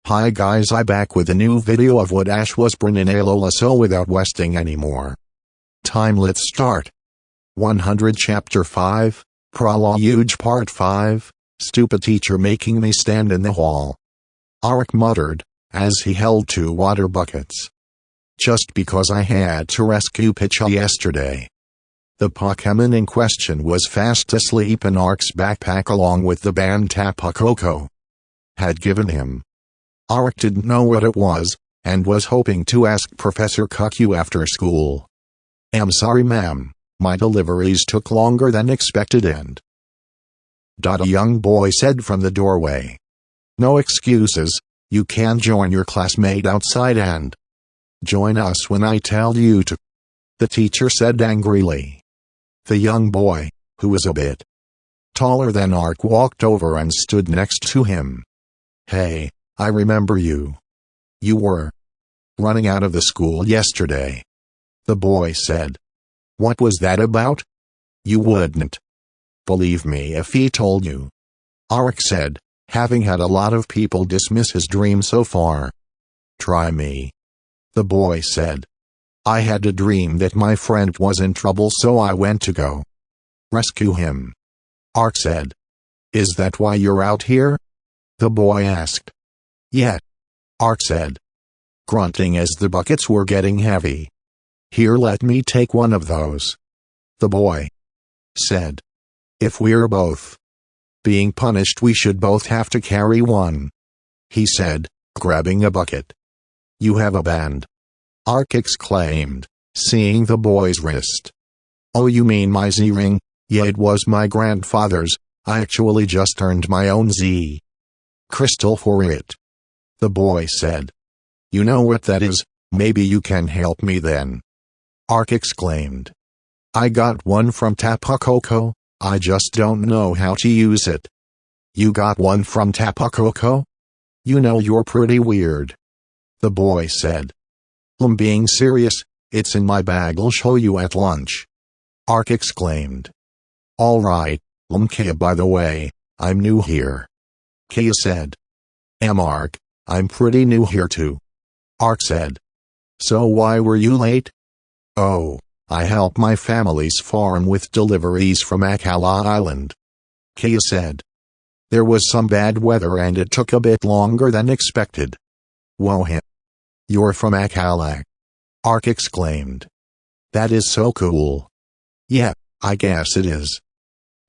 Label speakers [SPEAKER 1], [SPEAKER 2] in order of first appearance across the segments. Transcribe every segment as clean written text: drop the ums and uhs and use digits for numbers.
[SPEAKER 1] Hi guys, I back with a new video of what Ash was bring in Alola, so without wasting any more time, let's start. 100 Chapter 5, Prologue Part 5, Stupid Teacher Making Me Stand in the Hall. Arik muttered, as he held 2 water buckets. Just because I had to rescue Picha yesterday. The Pokemon in question was fast asleep in Arik's backpack along with the band Tapu Koko had given him. Arik didn't know what it was, and was hoping to ask Professor Q after school. "I'm sorry ma'am, my deliveries took longer than expected and…" A young boy said from the doorway. "No excuses, you can join your classmate outside and join us when I tell you to," the teacher said angrily. The young boy, who was a bit taller than Arik, walked over and stood next to him. "Hey, I remember you. You were running out of the school yesterday," the boy said. "What was that about?" "You wouldn't believe me if he told you," Arik said, having had a lot of people dismiss his dream so far. "Try me," the boy said. "I had a dream that my friend was in trouble, so I went to go rescue him," Arik said. "Is that why you're out here?" the boy asked. "Yeah," Arik said, grunting as the buckets were getting heavy. "Here, let me take one of those," the boy said. "If we're both being punished, we should both have to carry one," he said, grabbing a bucket. "You have a band," Arik exclaimed, seeing the boy's wrist. "Oh, you mean my Z-ring? Yeah, it was my grandfather's. I actually just earned my own Z crystal for it," the boy said. "You know what that is? Maybe you can help me then," Arik exclaimed. "I got one from Tapu Koko, I just don't know how to use it." "You got one from Tapu Koko? You know, you're pretty weird," the boy said. "I'm being serious, it's in my bag, I'll show you at lunch," Arik exclaimed. "Alright, Kia, by the way, I'm new here," Kia said. "Arik, I'm pretty new here too," Arik said. "So why were you late?" "Oh, I help my family's farm with deliveries from Alola Island," Kia said. "There was some bad weather and it took a bit longer than expected." "Whoa, you're from Alola?" Arik exclaimed. "That is so cool." "Yeah, I guess it is,"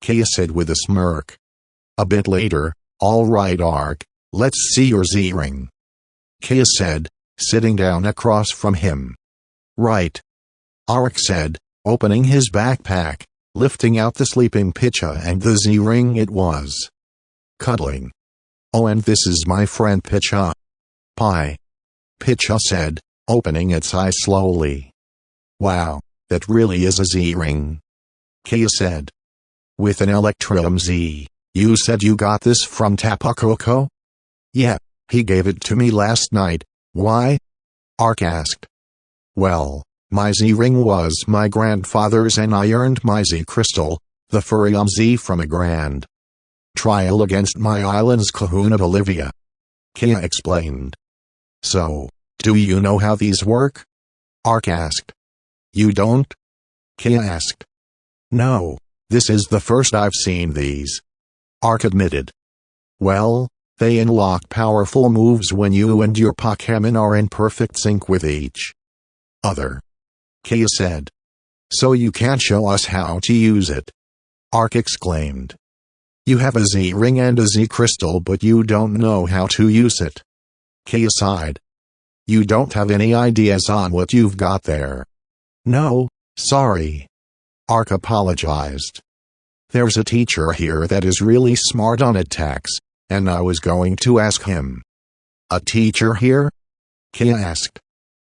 [SPEAKER 1] Kia said with a smirk. A bit later, "Alright Arik, let's see your Z-ring," Kia said, sitting down across from him. "Right," Arik said, opening his backpack, lifting out the sleeping Picha, and the Z-ring it was cuddling. "Oh, and this is my friend Picha." "Pie," Picha said, opening its eyes slowly. "Wow, that really is a Z-ring," Kia said. "With an Electrum Z. You said you got this from Tapu Koko?" "Yeah, he gave it to me last night." "Why?" Arik asked. "Well, my Z-ring was my grandfather's and I earned my Z crystal, the Furium Z, from a grand trial against my island's kahuna Bolivia," Kia explained. "So, do you know how these work?" Arik asked. "You don't?" Kia asked. "No, this is the first I've seen these," Arik admitted. "Well, they unlock powerful moves when you and your Pokemon are in perfect sync with each other," Kia said. "So you can't show us how to use it?" Arik exclaimed. "You have a Z-ring and a Z-crystal, but you don't know how to use it," Kia sighed. "You don't have any ideas on what you've got there?" "No, sorry," Arik apologized. "There's a teacher here that is really smart on attacks, and I was going to ask him." "A teacher here?" Kia asked.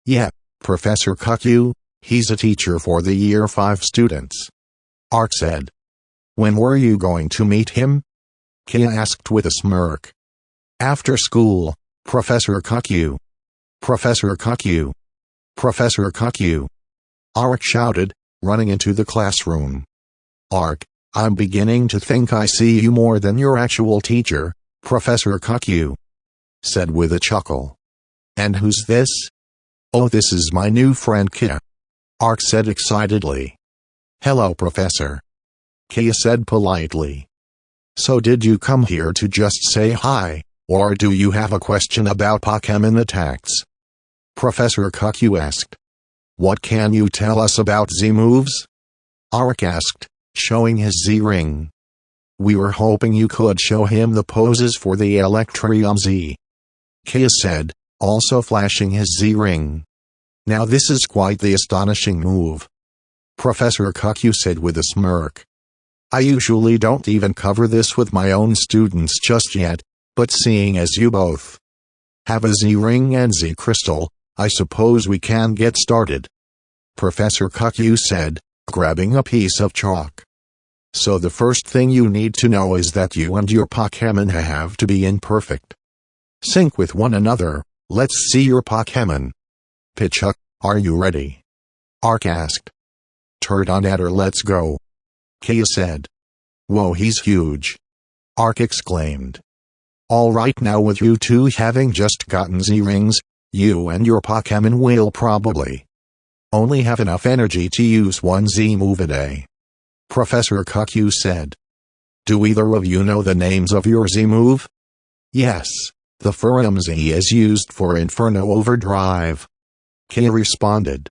[SPEAKER 1] "Yeah, Professor Q. He's a teacher for the Year 5 students," Arik said. "When were you going to meet him?" Kia asked with a smirk. "After school, Professor Q. Professor Q. Professor Q." Arik shouted, running into the classroom. "Arik, I'm beginning to think I see you more than your actual teacher, Professor Q." said with a chuckle. "And who's this?" "Oh, this is my new friend Kia," Ark said excitedly. "Hello, Professor," Kia said politely. "So did you come here to just say hi, or do you have a question about Pokemon attacks?" Professor Q asked. "What can you tell us about Z-moves?" Ark asked, showing his Z-ring. "We were hoping you could show him the poses for the Electrium Z," Kia said, also flashing his Z-ring. "Now this is quite the astonishing move," Professor Q said with a smirk. "I usually don't even cover this with my own students just yet, but seeing as you both have a Z-ring and Z-crystal, I suppose we can get started," Professor Q said, grabbing a piece of chalk. "So the first thing you need to know is that you and your Pokemon have to be in perfect sync with one another. Let's see your Pokemon. Pichu, are you ready?" Ark asked. "Turtonator, let's go," Kia said. "Whoa, he's huge," Ark exclaimed. "Alright, now with you two having just gotten Z-rings, you and your Pokemon will probably only have enough energy to use one Z-move a day," Professor Q said. "Do either of you know the names of your Z-move?" "Yes, the Furum Z is used for Inferno Overdrive," Kia responded.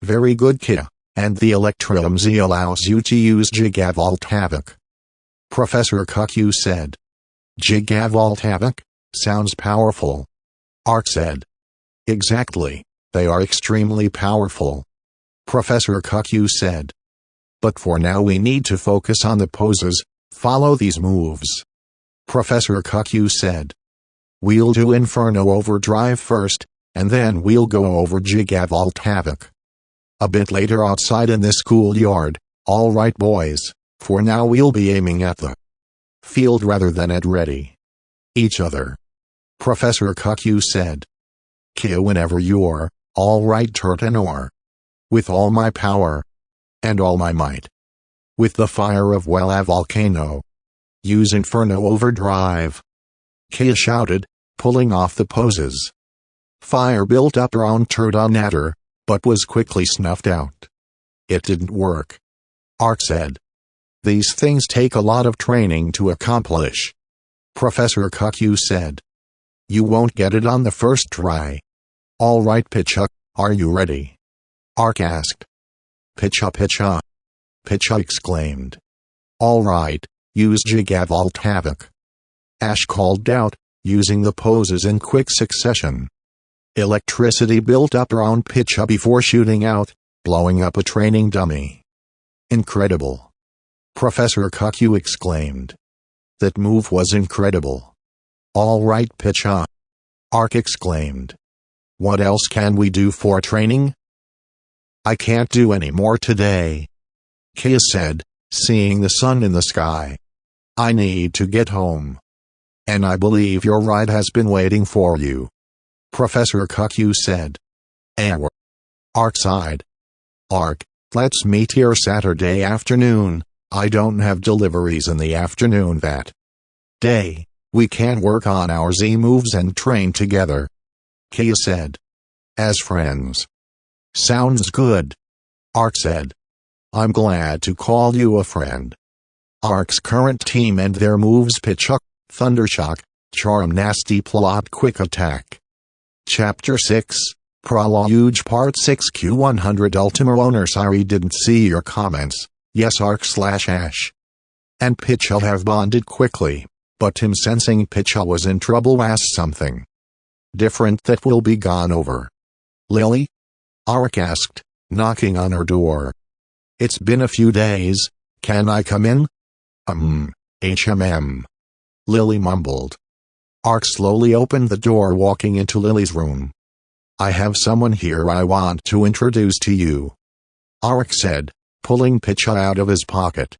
[SPEAKER 1] "Very good, Kia, and the Electrium Z allows you to use Gigavolt Havoc," Professor Q said. "Gigavolt Havoc? Sounds powerful," Ark said. "Exactly, they are extremely powerful," Professor Q said. "But for now we need to focus on the poses. Follow these moves," Professor Q said. "We'll do Inferno Overdrive first, and then we'll go over Gigavolt Havoc a bit later outside in the schoolyard. Alright boys, for now we'll be aiming at the field rather than at each other," Professor Q said. "Kia, whenever you're alright, Turtonator. With all my power and all my might. With the fire of Wella Volcano. Use Inferno Overdrive," Kia shouted, pulling off the poses. Fire built up around Turtonator, but was quickly snuffed out. "It didn't work," Ark said. "These things take a lot of training to accomplish," Professor Q said. "You won't get it on the first try." "Alright Pichu, are you ready?" Ark asked. "Pichu, Pichu," Pichu exclaimed. "Alright, use Gigavolt Havoc," Ash called out, using the poses in quick succession. Electricity built up around Pichu before shooting out, blowing up a training dummy. "Incredible," Professor Q exclaimed. "That move was incredible." "Alright Pichu," Ark exclaimed. "What else can we do for training?" "I can't do any more today," Kia said, seeing the sun in the sky. "I need to get home. And I believe your ride has been waiting for you," Professor Q said. Ark sighed. "Ark, let's meet here Saturday afternoon. I don't have deliveries in the afternoon that day. We can work on our Z-moves and train together," Kia said. "As friends." "Sounds good," Ark said. "I'm glad to call you a friend." Ark's current team and their moves: Pichu, Thundershock, Charm, Nasty Plot, Quick Attack. Chapter 6, Prologue Part 6. Q100 Ultima Owner, sorry didn't see your comments. Yes, Ark/Ash and Pichu have bonded quickly, but him sensing Pichu was in trouble asked something different that will be gone over. "Lily?" Ark asked, knocking on her door. "It's been a few days, can I come in?" HMM. Lily mumbled. Ark slowly opened the door, walking into Lily's room. "I have someone here I want to introduce to you," Ark said, pulling Pichu out of his pocket.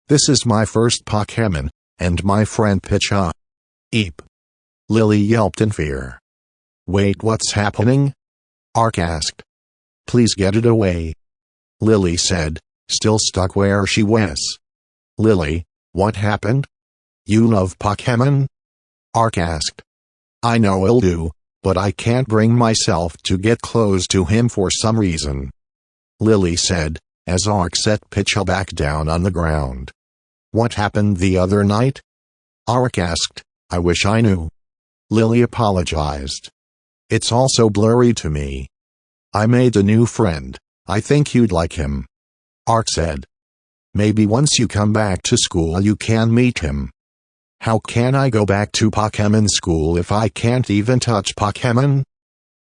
[SPEAKER 1] "This is my first Pokemon, and my friend Pichu." "Eep!" Lily yelped in fear. "Wait, what's happening?" Ark asked. "Please get it away," Lily said, still stuck where she was. "Lily, what happened? You love Pokemon?" Ark asked. I know he'll do, but I can't bring myself to get close to him for some reason," Lily said, as Ark set Picha back down on the ground. "What happened the other night?" Ark asked. "I wish I knew." Lily apologized. "It's all so blurry to me. I made a new friend. I think you'd like him," Ark said. "Maybe once you come back to school you can meet him." "How can I go back to Pokemon school if I can't even touch Pokemon?"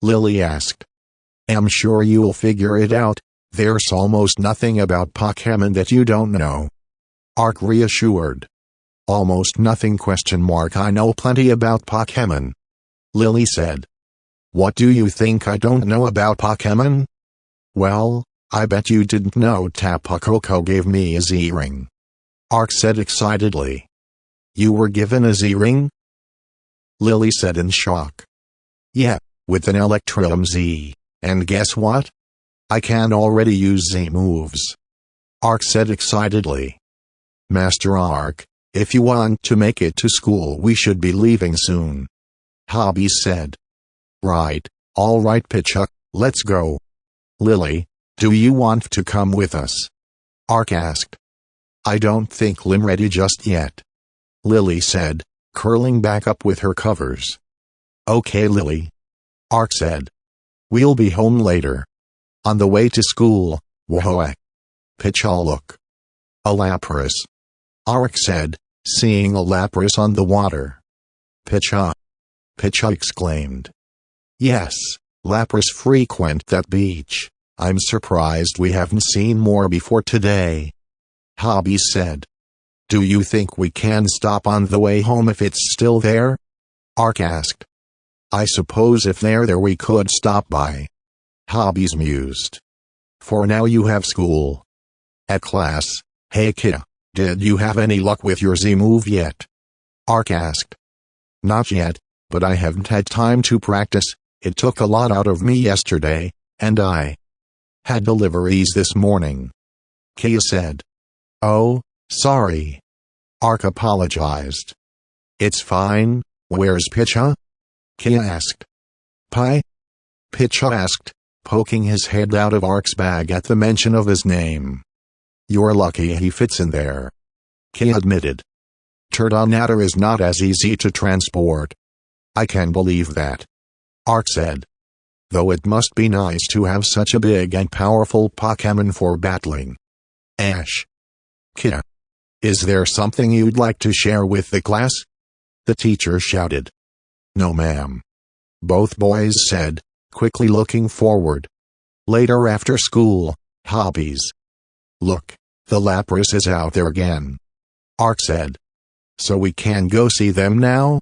[SPEAKER 1] Lily asked. "I'm sure you'll figure it out. There's almost nothing about Pokemon that you don't know," Ark reassured. "Almost nothing? I know plenty about Pokemon," Lily said. "What do you think I don't know about Pokemon?" "Well, I bet you didn't know Tapu Koko gave me a Z-ring," Ark said excitedly. "You were given a Z-ring?" Lily said in shock. "Yeah, with an Electrum Z, and guess what? I can already use Z moves," Ark said excitedly. "Master Ark, if you want to make it to school we should be leaving soon," Hobby said. "Right, all right Picha, let's go." "Lily, do you want to come with us?" Ark asked. "I don't think I'm ready just yet," Lily said, curling back up with her covers. "Okay Lily," Ark said. "We'll be home later." On the way to school, "Whoa! Picha, look. A Lapras," Ark said, seeing a Lapras on the water. "Picha!" Picha exclaimed. "Yes, Lapras frequent that beach. I'm surprised we haven't seen more before today," Hobby said. "Do you think we can stop on the way home if it's still there?" Ark asked. "I suppose if they're there we could stop by," Hobbies mused. "For now you have school." At class, "Hey kid, did you have any luck with your Z-move yet?" Ark asked. "Not yet, but I haven't had time to practice. It took a lot out of me yesterday, and I had deliveries this morning," Kia said. "Oh, sorry." Ark apologized. "It's fine. Where's Picha?" Kia asked. "Pi?" Picha asked, poking his head out of Ark's bag at the mention of his name. "You're lucky he fits in there," Kia admitted. "Turtonator is not as easy to transport." "I can believe that," Ark said. "Though it must be nice to have such a big and powerful Pokemon for battling." "Ash." "Kia. Is there something you'd like to share with the class?" the teacher shouted. "No ma'am," both boys said, quickly looking forward. Later after school, Hobbies. "Look, the Lapras is out there again," Ark said. "So we can go see them now?"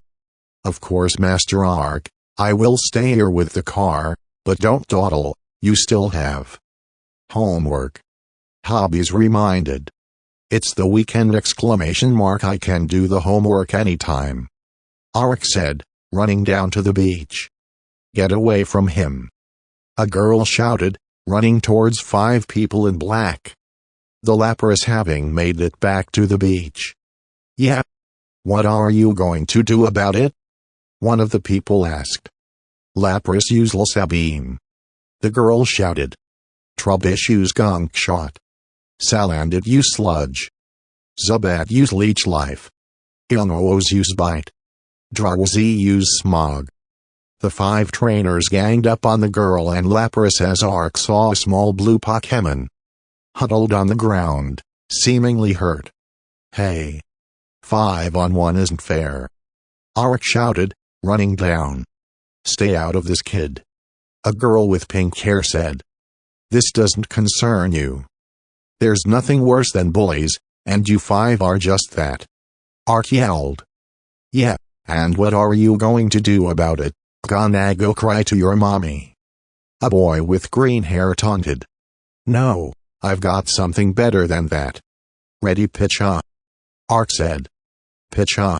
[SPEAKER 1] "Of course Master Ark, I will stay here with the car, but don't dawdle, you still have homework," Hobbies reminded. "It's the weekend! I can do the homework anytime," Ark said, running down to the beach. "Get away from him!" a girl shouted, running towards 5 people in black. The Lapras having made it back to the beach. "Yeah. What are you going to do about it?" one of the people asked. "Lapras useless a beam," the girl shouted. "Trubbish use gunk shot. Salandit use sludge. Zubat use leech life. Ilnoos use bite. Drowsy use smog." The 5 trainers ganged up on the girl and Lapras as Ark saw a small blue Pokemon huddled on the ground, seemingly hurt. "Hey! 5-on-1 isn't fair," Ark shouted, running down. "Stay out of this, kid," a girl with pink hair said. "This doesn't concern you. There's nothing worse than bullies, and you 5 are just that," Ark yelled. "Yeah, and what are you going to do about it? Gonna go cry to your mommy?" a boy with green hair taunted. "No, I've got something better than that." "Ready Picha?" Ark said. "Picha!"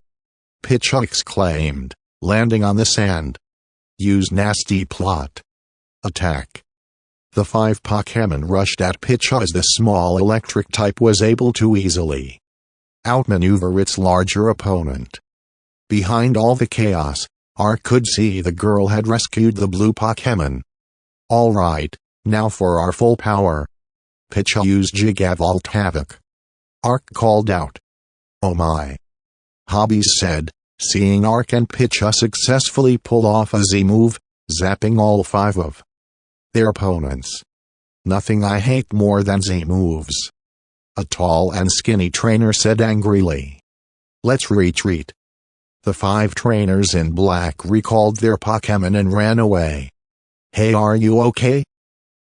[SPEAKER 1] Picha exclaimed, landing on the sand. "Use nasty plot. Attack." The 5 Pokemon rushed at Picha as the small electric type was able to easily outmaneuver its larger opponent. Behind all the chaos, Ark could see the girl had rescued the blue Pokemon. "Alright, now for our full power." Picha used Gigavolt Havoc. Ark called out. "Oh my." Hobbies said, seeing Ark and Picha successfully pull off a Z-move, zapping all 5 of their opponents. "Nothing I hate more than Z-moves," a tall and skinny trainer said angrily. "Let's retreat." The 5 trainers in black recalled their Pokemon and ran away. "Hey, are you okay?"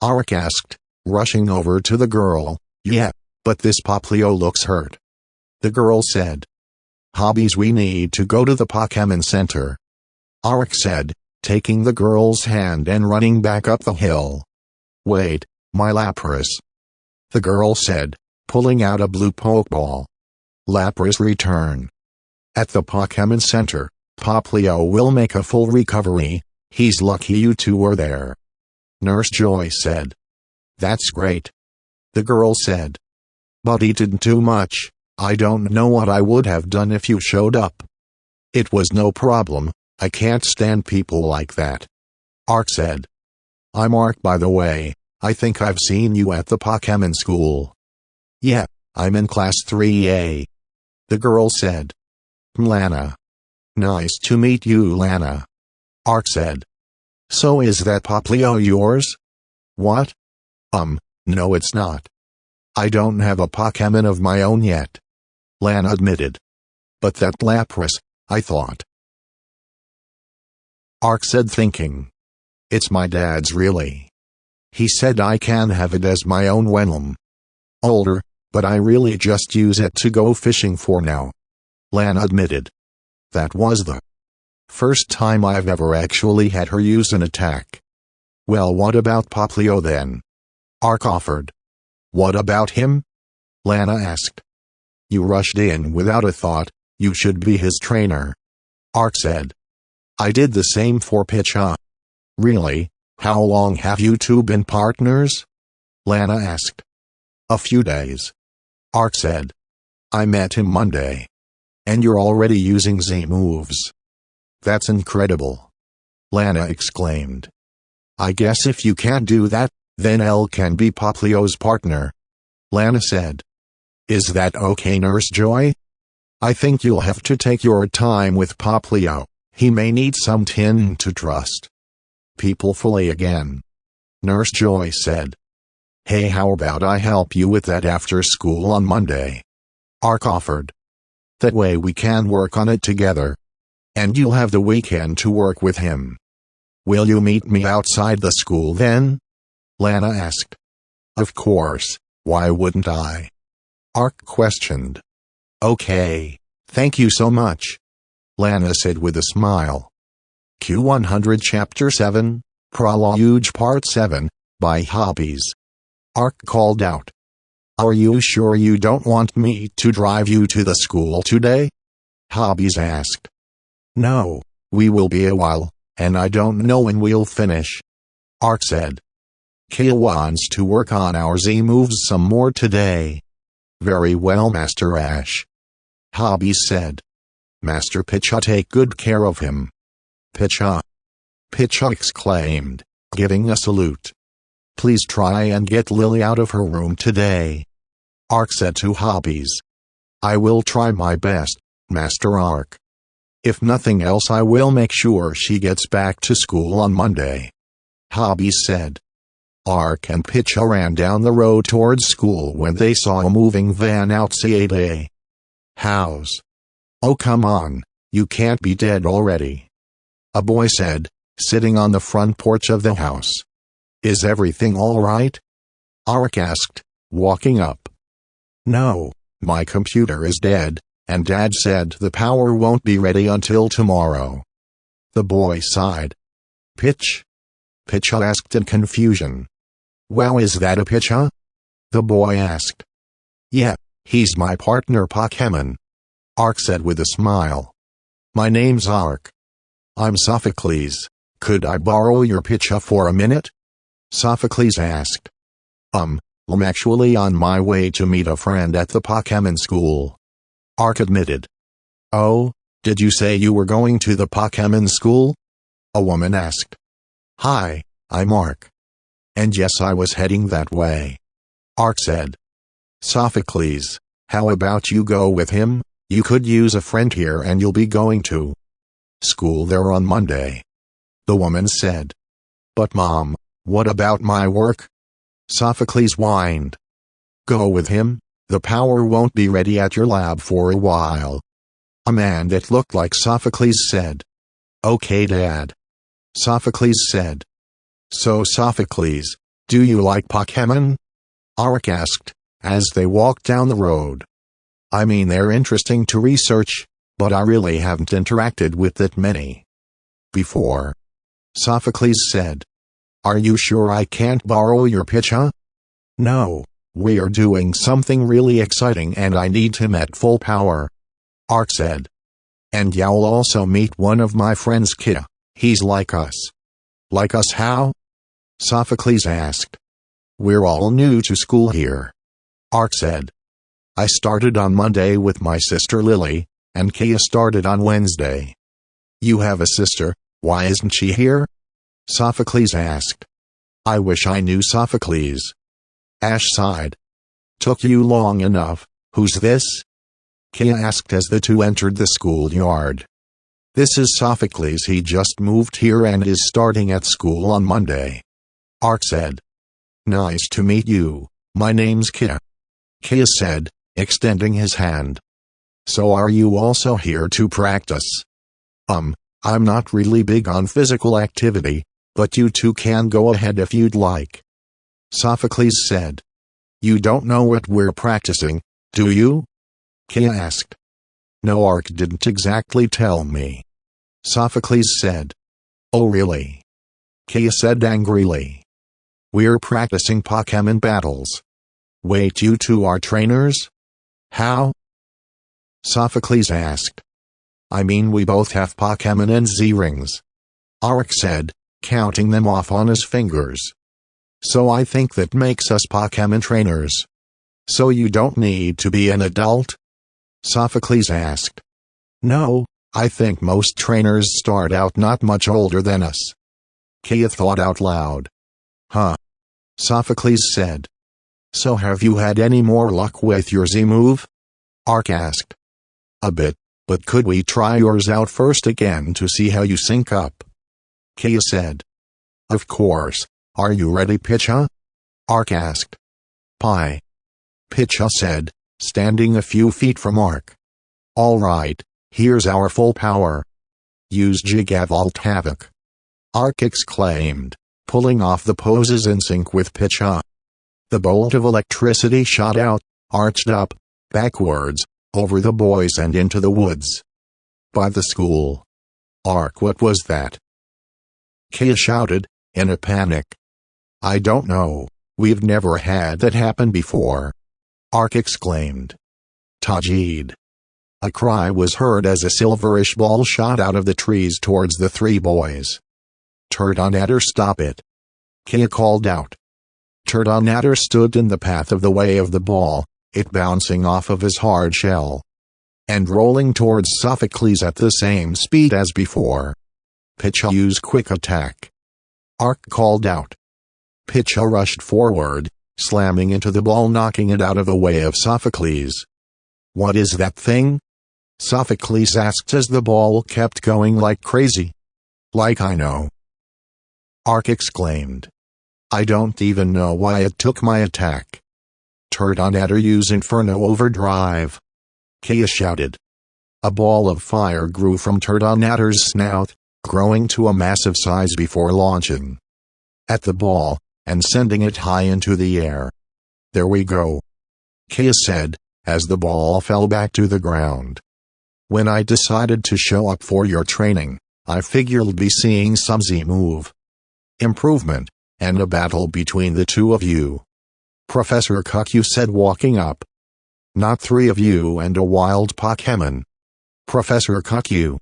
[SPEAKER 1] Ark asked, rushing over to the girl. "Yeah, but this Poplio looks hurt," the girl said. "Hobbies, we need to go to the Pokemon Center," Ark said, taking the girl's hand and running back up the hill. "Wait, my Lapras," the girl said, pulling out a blue Pokeball. "Lapras, return." At the Pokemon Center, Poplio will make a full recovery. He's lucky you two were there, Nurse Joy said. "That's great," the girl said. "But he didn't do much. I don't know what I would have done if you showed up." "It was no problem. I can't stand people like that," Ark said. "I'm Ark, by the way. I think I've seen you at the Pokemon school." "Yeah, I'm in Class 3A," the girl said. "Lana." "Nice to meet you, Lana," Ark said. "So is that Poplio yours?" "What? No, it's not. I don't have a Pokemon of my own yet," Lana admitted. "But that Lapras, I thought," Ark said, thinking. "It's my dad's, really. He said I can have it as my own when I'm older, but I really just use it to go fishing for now," Lana admitted. "That was the first time I've ever actually had her use an attack." "Well, what about Poplio then?" Ark offered. "What about him?" Lana asked. "You rushed in without a thought. You should be his trainer," Ark said. "I did the same for Picha." "Really? How long have you two been partners?" Lana asked. "A few days," Ark said. "I met him Monday. And you're already using Z-moves. That's incredible," Lana exclaimed. "I guess if you can't do that, then L can be Poplio's partner," Lana said. "Is that okay, Nurse Joy?" "I think you'll have to take your time with Poplio. He may need some tin to trust people fully again," Nurse Joy said. "Hey, how about I help you with that after school on Monday?" Ark offered. "That way we can work on it together. And you'll have the weekend to work with him." "Will you meet me outside the school then?" Lana asked. "Of course, why wouldn't I?" Ark questioned. "Okay, thank you so much," Lana said with a smile. Q100 Chapter 7, Prologue Part 7, by Hobbies. Ark called out. "Are you sure you don't want me to drive you to the school today?" Hobbies asked. "No, we will be a while, and I don't know when we'll finish," Ark said. "Kale wants to work on our Z-moves some more today." "Very well, Master Ash," Hobbies said. "Master Picha, take good care of him." "Picha!" Picha exclaimed, giving a salute. "Please try and get Lily out of her room today," Ark said to Hobbies. "I will try my best, Master Ark. If nothing else, I will make sure she gets back to school on Monday," Hobbies said. Ark and Picha ran down the road towards school when they saw a moving van outside a house. "Oh, come on, you can't be dead already," a boy said, sitting on the front porch of the house. "Is everything all right?" Ark asked, walking up. "No, my computer is dead, and Dad said the power won't be ready until tomorrow." The boy sighed. "Pitch?" Picha asked in confusion. "Well, is that a Picha?" the boy asked. "Yeah, he's my partner Pokemon," Ark said with a smile. "My name's Ark." "I'm Sophocles. Could I borrow your Picha for a minute?" Sophocles asked. I'm actually on my way to meet a friend at the Pokemon school," Ark admitted. "Oh, Did you say you were going to the Pokemon school? A woman asked. Hi, I'm Ark. And yes, I was heading that way. Ark said. Sophocles, how about you go with him? You could use a friend here and you'll be going to school there on Monday. The woman said. But Mom, what about my work? Sophocles whined. Go with him, the power won't be ready at your lab for a while. A man that looked like Sophocles said. Okay, Dad. Sophocles said. So Sophocles, do you like Pokemon? Ark asked, as they walked down the road. I mean, they're interesting to research, but I really haven't interacted with that many before. Sophocles said. Are you sure I can't borrow your Picha? No, we are doing something really exciting and I need him at full power. Ark said. And you'll also meet one of my friends, Kita. He's like us. Like us how? Sophocles asked. We're all new to school here. Ark said. I started on Monday with my sister Lily, and Kia started on Wednesday. You have a sister, why isn't she here? Sophocles asked. I wish I knew Sophocles. Ash sighed. Took you long enough. Who's this? Kia asked as the two entered the schoolyard. This is Sophocles, he just moved here and is starting at school on Monday. Ark said. Nice to meet you, my name's Kia. Kia said, extending his hand. So are you also here to practice? I'm not really big on physical activity, but you two can go ahead if you'd like. Sophocles said. You don't know what we're practicing, do you? Kia asked. No, Ark didn't exactly tell me. Sophocles said. Oh really? Kia said angrily. We're practicing Pokemon battles. Wait, you two are trainers? How? Sophocles asked. I mean, we both have Pokemon and Z-rings. Ark said, counting them off on his fingers. So I think that makes us Pokemon trainers. So you don't need to be an adult? Sophocles asked. No, I think most trainers start out not much older than us. Kia thought out loud. Huh. Sophocles said. So have you had any more luck with your Z-move? Ark asked. A bit, but could we try yours out first again to see how you sync up? Kia said. Of course. Are you ready, Picha? Ark asked. Pie. Picha said, standing a few feet from Ark. All right, here's our full power. Use Gigavolt Havoc. Ark exclaimed, pulling off the poses in sync with Picha. The bolt of electricity shot out, arched up, backwards, over the boys and into the woods. By the school. Ark, what was that? Kia shouted, in a panic. I don't know, we've never had that happen before. Ark exclaimed. Tajid. A cry was heard as a silverish ball shot out of the trees towards the three boys. Turtonator, stop it. Kia called out. Turtonator stood in the path of the way of the ball, it bouncing off of his hard shell. And rolling towards Sophocles at the same speed as before. Picha, use quick attack. Ark called out. Picha rushed forward, slamming into the ball, knocking it out of the way of Sophocles. What is that thing? Sophocles asked as the ball kept going like crazy. Like I know. Ark exclaimed. I don't even know why it took my attack. Turtonator, use Inferno Overdrive. Kia shouted. A ball of fire grew from Turtonator's snout, growing to a massive size before launching at the ball, and sending it high into the air. There we go. Kia said, as the ball fell back to the ground. When I decided to show up for your training, I figured you'd be seeing some Z-move improvement, and a battle between the two of you. Professor Cuckoo said, walking up. Not three of you and a wild Pokemon. Professor Cuckoo.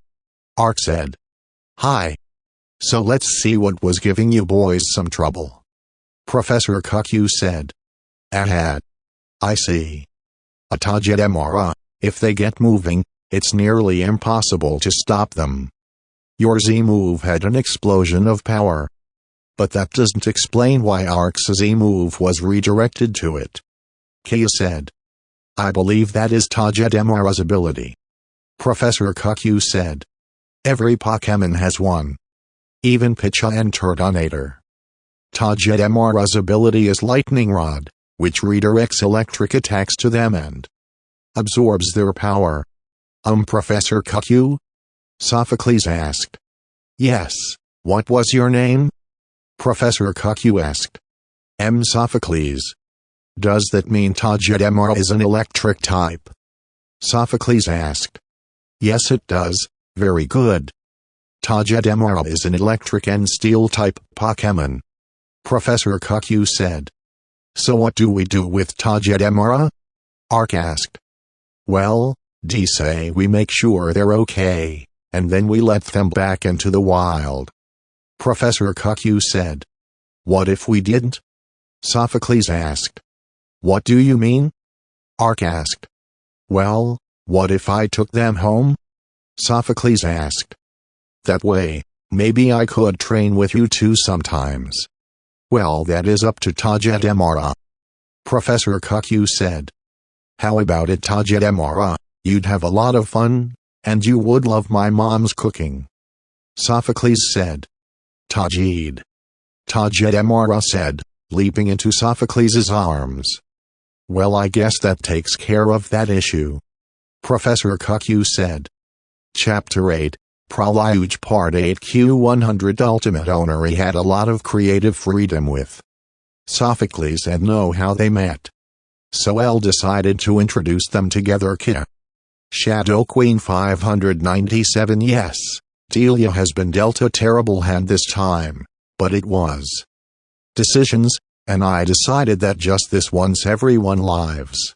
[SPEAKER 1] Ark said. Hi. So let's see what was giving you boys some trouble. Professor Cuckoo said. I see. Atajidemara, if they get moving, It's nearly impossible to stop them. Your Z-move had an explosion of power. But that doesn't explain why Ark's Z-move was redirected to it. Kia said. I believe that is Togedemaru's ability. Professor Cuckoo said. Every Pokémon has one. Even Picha and Turtonator. Togedemaru's ability is Lightning Rod, which redirects electric attacks to them and absorbs their power. Professor Cuckoo? Sophocles asked. Yes, what was your name? Professor Cuckoo asked. Sophocles. Does that mean Togedemaru is an electric type? Sophocles asked. Yes it does, very good. Togedemaru is an electric and steel type Pokémon. Professor Cuckoo said. So what do we do with Togedemaru? Ark asked. Well, say we make sure they're okay, and then we let them back into the wild. Professor Cuckoo said. What if we didn't? Sophocles asked. What do you mean? Ark asked. Well, what if I took them home? Sophocles asked. That way, maybe I could train with you too sometimes. Well, that is up to Togedemaru. Professor Cuckoo said. How about it, Togedemaru? You'd have a lot of fun, and you would love my mom's cooking. Sophocles said. Toged. Togedemaru said, leaping into Sophocles' arms. Well, I guess that takes care of that issue. Professor Cuckoo said. Chapter 8, Praluge Part 8 Q100 Ultimate Owner. He had a lot of creative freedom with Sophocles and know how they met. So L decided to introduce them together. Kia. Shadow Queen 597. Yes, Delia has been dealt a terrible hand this time, but it was decisions, and I decided that just this once everyone lives.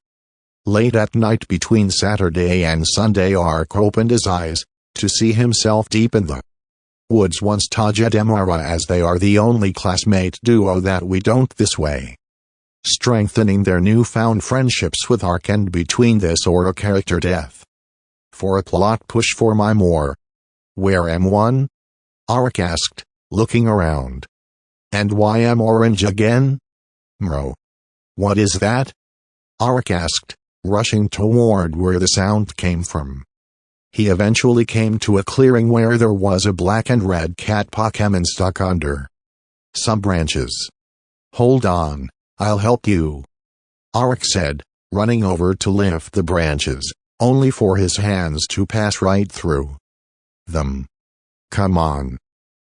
[SPEAKER 1] Late at night between Saturday and Sunday, Ark opened his eyes to see himself deep in the woods once Togedemaru, as they are the only classmate duo that we don't this way. Strengthening their newfound friendships with Ark, and between this or a character death. For a plot push for my more. Where am one? Ark asked, looking around. And why am orange again? Mro. What is that? Ark asked, rushing toward where the sound came from. He eventually came to a clearing where there was a black and red cat Pokémon stuck under some branches. Hold on, I'll help you. Ark said, running over to lift the branches, only for his hands to pass right through them. Come on.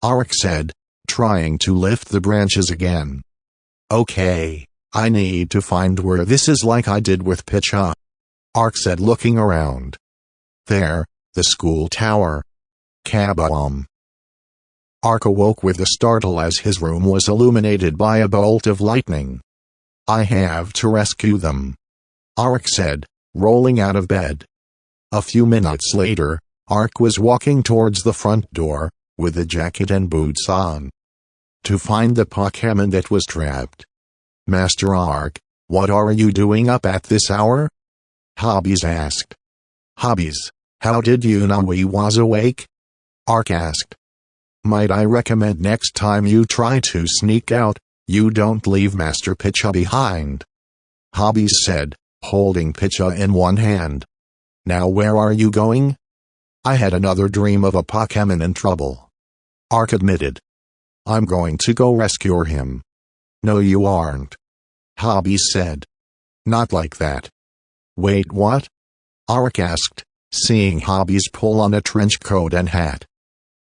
[SPEAKER 1] Ark said, trying to lift the branches again. Okay, I need to find where this is, like I did with Picha. Ark said, looking around. There, the school tower. Kaboom. Ark awoke with a startle as his room was illuminated by a bolt of lightning. I have to rescue them. Ark said, rolling out of bed. A few minutes later, Ark was walking towards the front door, with a jacket and boots on, to find the Pokémon that was trapped. Master Ark, what are you doing up at this hour? Hobbies asked. Hobbies, how did you know we was awake? Ark asked. Might I recommend next time you try to sneak out, you don't leave Master Picha behind. Hobbies said, holding Picha in one hand. Now where are you going? I had another dream of a Pokémon in trouble. Ark admitted. I'm going to go rescue him. No you aren't. Hobbies said. Not like that. Wait, what? Ark asked, seeing Hobbies pull on a trench coat and hat.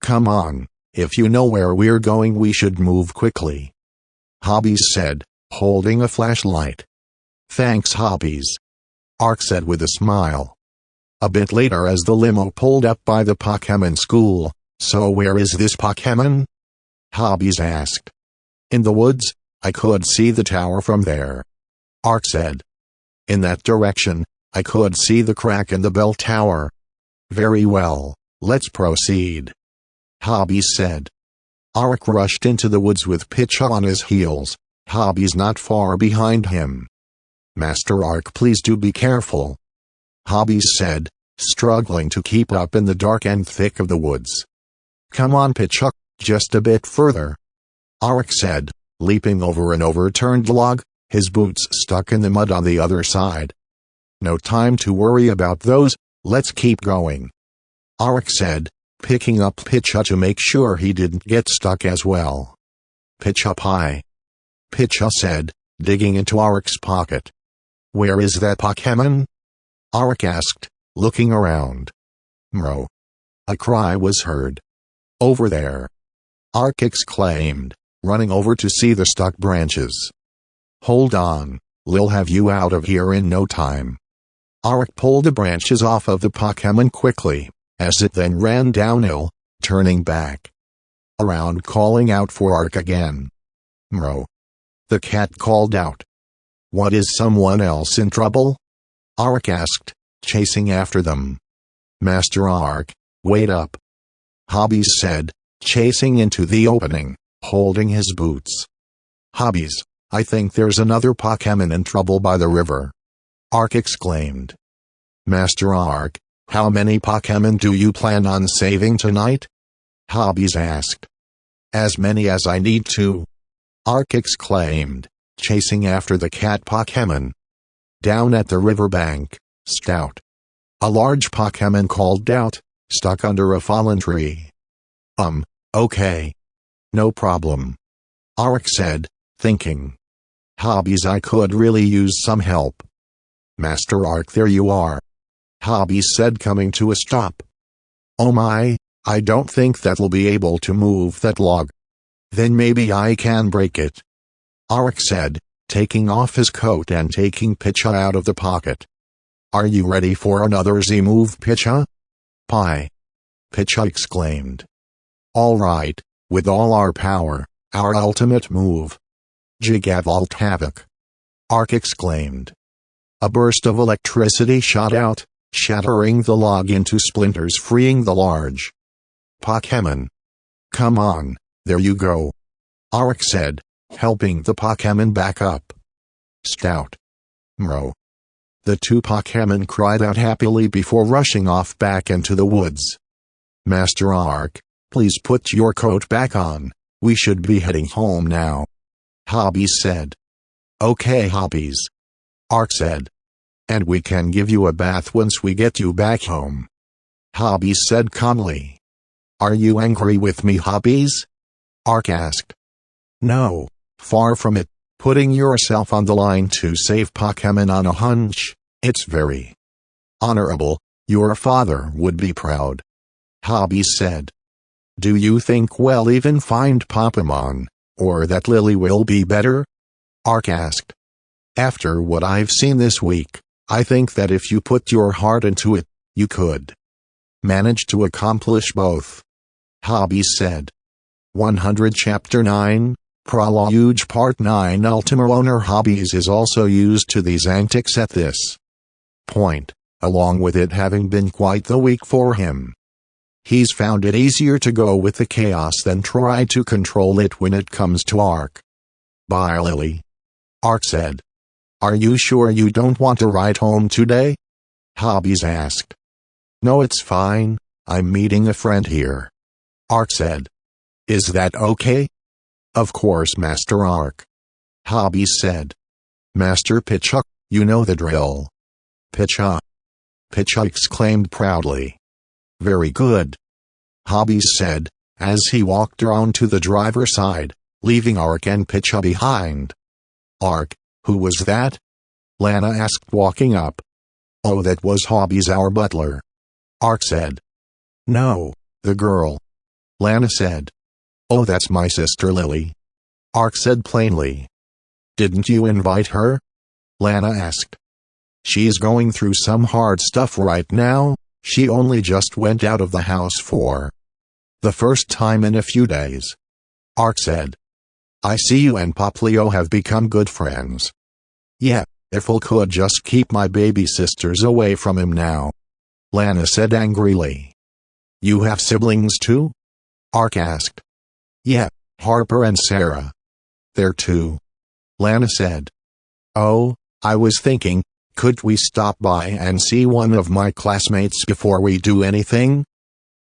[SPEAKER 1] Come on, if you know where we're going we should move quickly. Hobbies said, holding a flashlight. Thanks Hobbies. Ark said with a smile. A bit later, as the limo pulled up by the Pokémon school, so where is this Pokémon? Hobbies asked. In the woods, I could see the tower from there. Ark said. In that direction, I could see the crack in the bell tower. Very well, let's proceed. Hobbies said. Ark rushed into the woods with Picha on his heels, Hobbies not far behind him. Master Ark, please do be careful. Hobbies said, struggling to keep up in the dark and thick of the woods. "Come on, Pitchuck, just a bit further," Ark said, leaping over an overturned log, his boots stuck in the mud on the other side. "No time to worry about those, let's keep going," Ark said, picking up Pitcha to make sure he didn't get stuck as well. "Pitcha pie," Pitcha said, digging into Ark's pocket. "Where is that Pokemon?" Ark asked, looking around. "Mro!" A cry was heard. "Over there!" Ark exclaimed, running over to see the stuck branches. "Hold on, Lil, have you out of here in no time." Ark pulled the branches off of the Pokemon quickly, as it then ran downhill, turning back around, calling out for Ark again. "Mro!" the cat called out. "What, is someone else in trouble?" Ark asked, chasing after them. "Master Ark, wait up," Hobbies said, chasing into the opening, holding his boots. "Hobbies, I think there's another Pokemon in trouble by the river," Ark exclaimed. "Master Ark, how many Pokemon do you plan on saving tonight?" Hobbies asked. "As many as I need to," Ark exclaimed, chasing after the cat Pokemon. Down at the riverbank, Stout, a large Pokemon, called out, stuck under a fallen tree. Okay. No problem," Ark said, thinking. "Hobbies, I could really use some help." "Master Ark, there you are," Hobbies said, coming to a stop. "Oh my, I don't think that'll be able to move that log." "Then maybe I can break it," Ark said, taking off his coat and taking Pitcha out of the pocket. "Are you ready for another Z-move, Pitcha?" "Pie!" Pitcha exclaimed. "All right, with all our power, our ultimate move." "Gigavolt Havoc!" Ark exclaimed. A burst of electricity shot out, shattering the log into splinters, freeing the large Pokemon. "Come on, there you go," Ark said, helping the Pokemon back up. "Stout! Mro!" The two Pokemon cried out happily before rushing off back into the woods. "Master Ark, please put your coat back on, we should be heading home now," Hobbies said. "Okay, Hobbies," Ark said. "And we can give you a bath once we get you back home," Hobbies said calmly. "Are you angry with me, Hobbies?" Ark asked. "No, far from it. Putting yourself on the line to save Pokemon on a hunch, it's very honorable. Your father would be proud," Hobbies said. "Do you think we'll even find Pokemon, or that Lily will be better?" Ark asked. "After what I've seen this week, I think that if you put your heart into it, you could manage to accomplish both," Hobbies said. 100 Chapter 9, Prologue Part 9. Ultima owner Hobbies is also used to these antics at this point, along with it having been quite the week for him. He's found it easier to go with the chaos than try to control it when it comes to Ark. "Bye, Lily," Ark said. "Are you sure you don't want to ride home today?" Hobbies asked. "No, it's fine, I'm meeting a friend here," Ark said. "Is that okay?" "Of course, Master Ark," Hobbies said. "Master Pitchuck, you know the drill." "Pitcha!" Pitcha exclaimed proudly. "Very good," Hobbies said, as he walked around to the driver's side, leaving Ark and Pitcha behind. "Ark, who was that?" Lana asked, walking up. "Oh, that was Hobbies, our butler," Ark said. "No, the girl," Lana said. "Oh, that's my sister Lily," Ark said plainly. "Didn't you invite her?" Lana asked. "She's going through some hard stuff right now. She only just went out of the house for the first time in a few days," Ark said. "I see you and Poplio have become good friends." "Yeah, if I could just keep my baby sisters away from him now," Lana said angrily. "You have siblings too?" Ark asked. "Yeah, Harper and Sarah. They're two," Lana said. "Oh, I was thinking, Could we stop by and see one of my classmates before we do anything?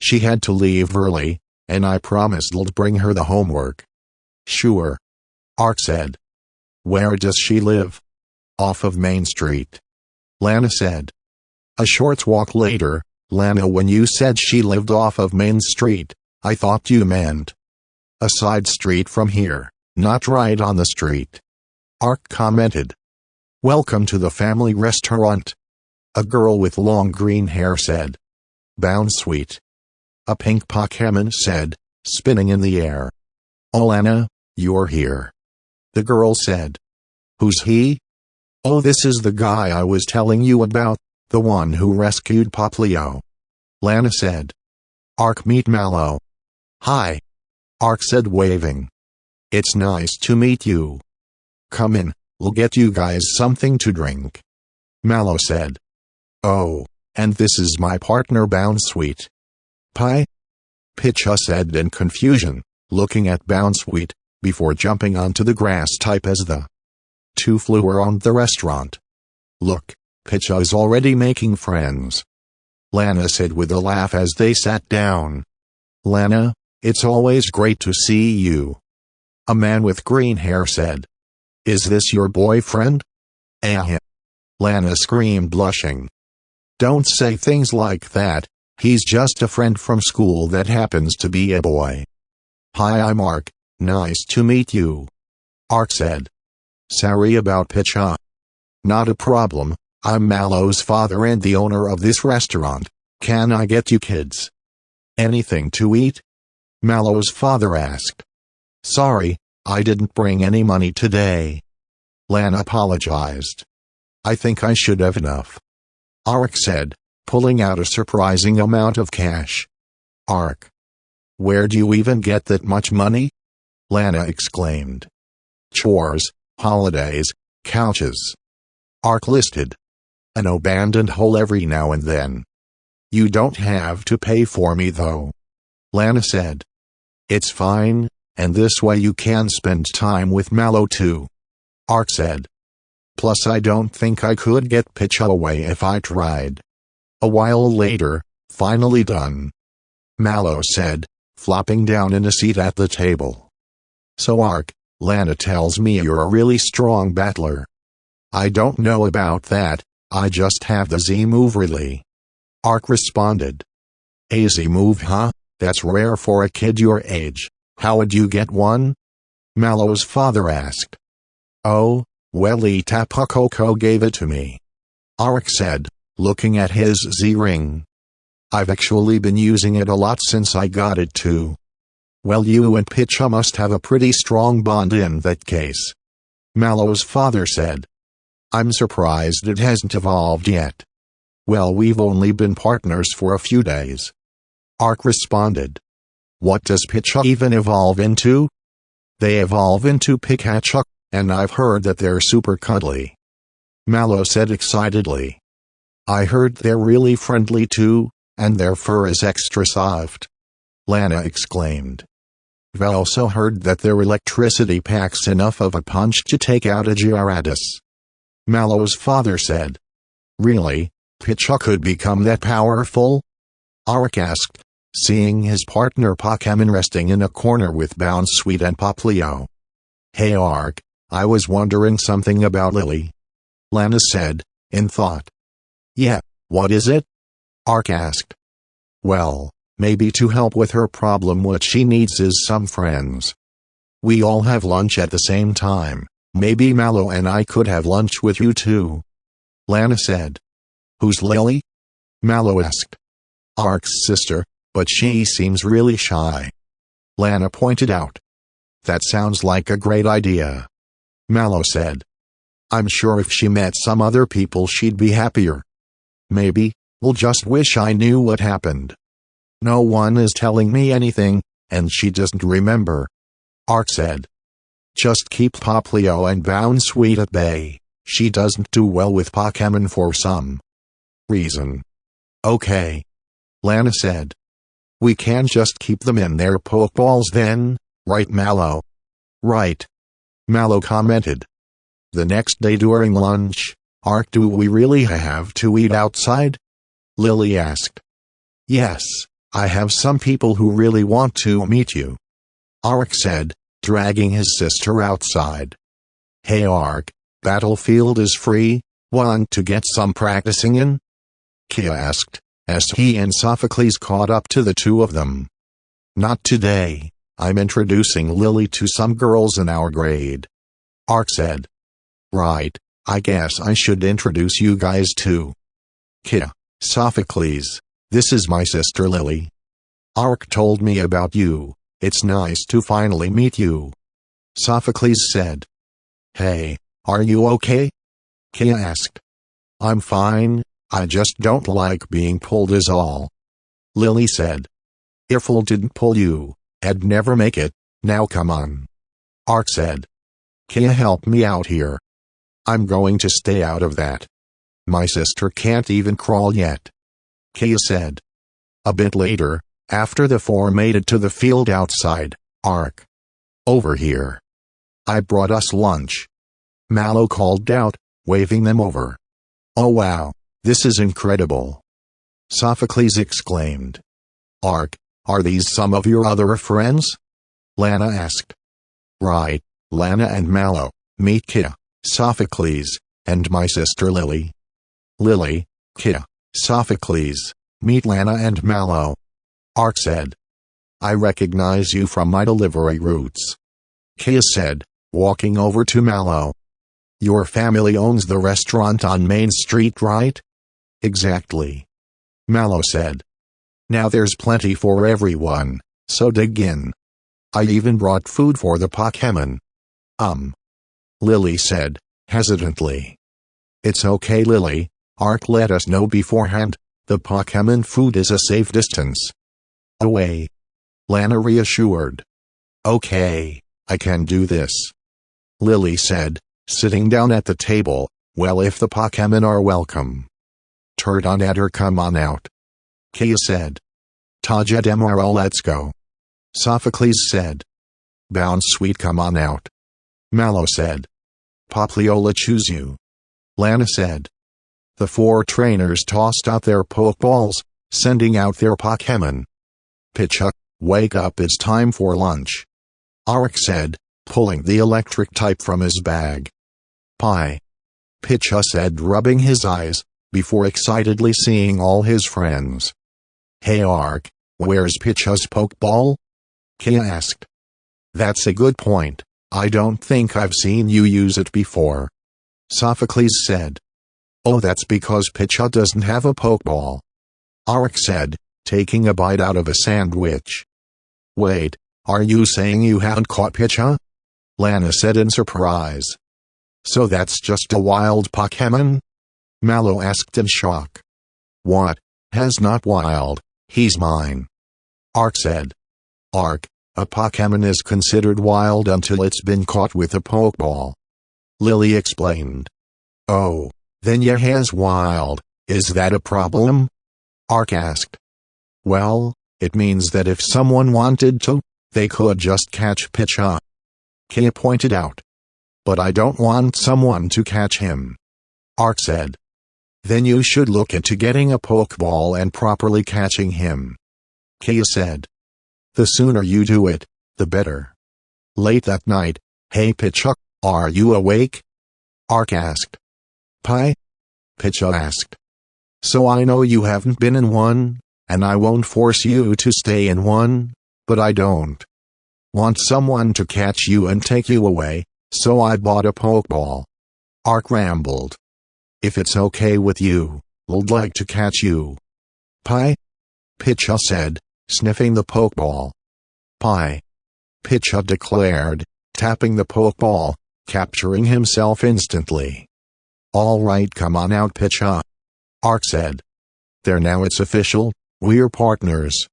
[SPEAKER 1] She had to leave early, and I promised I'd bring her the homework. Sure. Ark said. Where does she live? Off of Main Street. Lana said. A short walk later. Lana, when you said she lived off of Main Street, I thought you meant a side street from here, not right on the street. Ark commented. Welcome to the family restaurant. A girl with long green hair said. Bound sweet. A pink Pokemon said, spinning in the air. Oh Lana, you're here. The girl said. Who's he? Oh, this is the guy I was telling you about, the one who rescued Poplio. Lana said. Ark, meet Mallow. Hi. Ark said, waving. It's nice to meet you. Come in, we'll get you guys something to drink. Mallow said. Oh, and this is my partner Bounsweet. Pie? Pitcha said in confusion, looking at Bounsweet, before jumping onto the grass type as the two flew around the restaurant. Look, Pitcha is already making friends. Lana said with a laugh as they sat down. Lana, it's always great to see you. A man with green hair said. Is this your boyfriend? Lana screamed, blushing. Don't say things like that, he's just a friend from school that happens to be a boy. Hi, I'm Ark, nice to meet you. Ark said. Sorry about Pitcha. Not a problem, I'm Mallow's father and the owner of this restaurant. Can I get you kids anything to eat? Mallow's father asked. Sorry, I didn't bring any money today. Lana apologized. I think I should have enough. Ark said, pulling out a surprising amount of cash. Ark. Where do you even get that much money? Lana exclaimed. Chores, holidays, couches. Ark listed. An abandoned hole every now and then. You don't have to pay for me though. Lana said. It's fine, and this way you can spend time with Mallow too. Ark said. Plus I don't think I could get Pitcha away if I tried. A while later, finally done. Mallow said, flopping down in a seat at the table. So Ark, Lana tells me you're a really strong battler. I don't know about that, I just have the Z move really. Ark responded. A Z move, huh? That's rare for a kid your age. How would you get one? Mallow's father asked. Oh, well, Tapakoko gave it to me. Ark said, looking at his Z-ring. I've actually been using it a lot since I got it too. Well, you and Pitcha must have a pretty strong bond in that case. Mallow's father said. I'm surprised it hasn't evolved yet. Well, we've only been partners for a few days. Ark responded. What does Pitcha even evolve into? They evolve into Pikachu, and I've heard that they're super cuddly. Mallow said excitedly. I heard they're really friendly too, and their fur is extra soft. Lana exclaimed. I've also heard that their electricity packs enough of a punch to take out a Gyarados. Mallow's father said. Really? Pitcha could become that powerful? Ark asked, seeing his partner Pokemon resting in a corner with Bounsweet and Poplio. Hey Ark, I was wondering something about Lily. Lana said, in thought. Yeah, what is it? Ark asked. Well, maybe to help with her problem what she needs is some friends. We all have lunch at the same time, maybe Mallow and I could have lunch with you too. Lana said. Who's Lily? Mallow asked. Ark's sister, but she seems really shy. Lana pointed out. That sounds like a great idea. Mallow said. I'm sure if she met some other people she'd be happier. Maybe, we'll just wish I knew what happened. No one is telling me anything, and she doesn't remember. Ark said. Just keep Poplio and Bounsweet at bay. She doesn't do well with Pokemon for some reason. Okay. Lana said. We can just keep them in their Pokeballs then, right Mallow? Right. Mallow commented. The next day during lunch, Ark, do we really have to eat outside? Lily asked. Yes, I have some people who really want to meet you, Ark said, dragging his sister outside. Hey Ark, battlefield is free, want to get some practicing in? Kia asked, as he and Sophocles caught up to the two of them. Not today, I'm introducing Lily to some girls in our grade, Ark said. Right, I guess I should introduce you guys too. Kia, Sophocles, this is my sister Lily. Ark told me about you, it's nice to finally meet you, Sophocles said. Hey, are you okay? Kia asked. I'm fine, I just don't like being pulled is all, Lily said. If I didn't pull you, I'd never make it, now come on, Ark said. Kia, help me out here. I'm going to stay out of that. My sister can't even crawl yet, Kia said. A bit later, after the four made it to the field outside, Ark. Over here. I brought us lunch, Mallow called out, waving them over. Oh wow, this is incredible, Sophocles exclaimed. Ark, are these some of your other friends? Lana asked. Right, Lana and Mallow, meet Kia, Sophocles, and my sister Lily. Lily, Kia, Sophocles, meet Lana and Mallow, Ark said. I recognize you from my delivery routes, Kia said, walking over to Mallow. Your family owns the restaurant on Main Street, right? Exactly, Mallow said. Now there's plenty for everyone, so dig in. I even brought food for the Pokemon. Lily said, hesitantly. It's okay Lily, Ark let us know beforehand, the Pokemon food is a safe distance away, Lana reassured. Okay, I can do this, Lily said, sitting down at the table. Well, if the Pokemon are welcome. Turtonator, come on out, Kia said. Taja Demaro, let's go, Sophocles said. Bound Sweet, come on out, Mallow said. Popliola, choose you, Lana said. The four trainers tossed out their Pokeballs, sending out their Pokemon. Pitcha, wake up, it's time for lunch, Ark said, pulling the electric type from his bag. Pie, Pitcha said, rubbing his eyes, before excitedly seeing all his friends. Hey Ark, where's Pitcha's Pokeball? Kia asked. That's a good point, I don't think I've seen you use it before, Sophocles said. Oh, that's because Pitcha doesn't have a Pokeball, Ark said, taking a bite out of a sandwich. Wait, are you saying you haven't caught Pitcha? Lana said in surprise. So that's just a wild Pokemon? Mallow asked in shock. What? Has not wild, he's mine, Ark said. Ark, a Pokemon is considered wild until it's been caught with a Pokeball, Lily explained. Oh, then yeah, has wild, is that a problem? Ark asked. Well, it means that if someone wanted to, they could just catch Pitcha, Kia pointed out. But I don't want someone to catch him, Ark said. Then you should look into getting a Pokeball and properly catching him, Kia said. The sooner you do it, the better. Late that night, hey Pitcha, are you awake? Ark asked. Pie? Pitcha asked. So I know you haven't been in one, and I won't force you to stay in one, but I don't want someone to catch you and take you away, so I bought a Pokeball, Ark rambled. If it's okay with you, I'd like to catch you. Pie? Pitcha said, sniffing the Pokeball. Pie, Pitcha declared, tapping the Pokeball, capturing himself instantly. All right, come on out Pitcha, Ark said. There, now it's official, we're partners.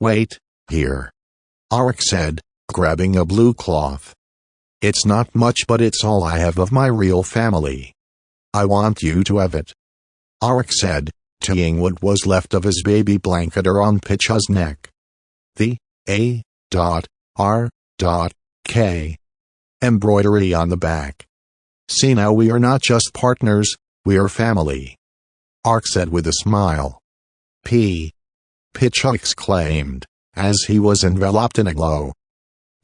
[SPEAKER 1] Wait, here, Ark said, grabbing a blue cloth. It's not much, but it's all I have of my real family. I want you to have it, Ark said, teeing what was left of his baby blanket around Pitcha's neck. The A.R.K. embroidery on the back. See, now we are not just partners, We're family," Ark said with a smile. Pitcha exclaimed, as he was enveloped in a glow.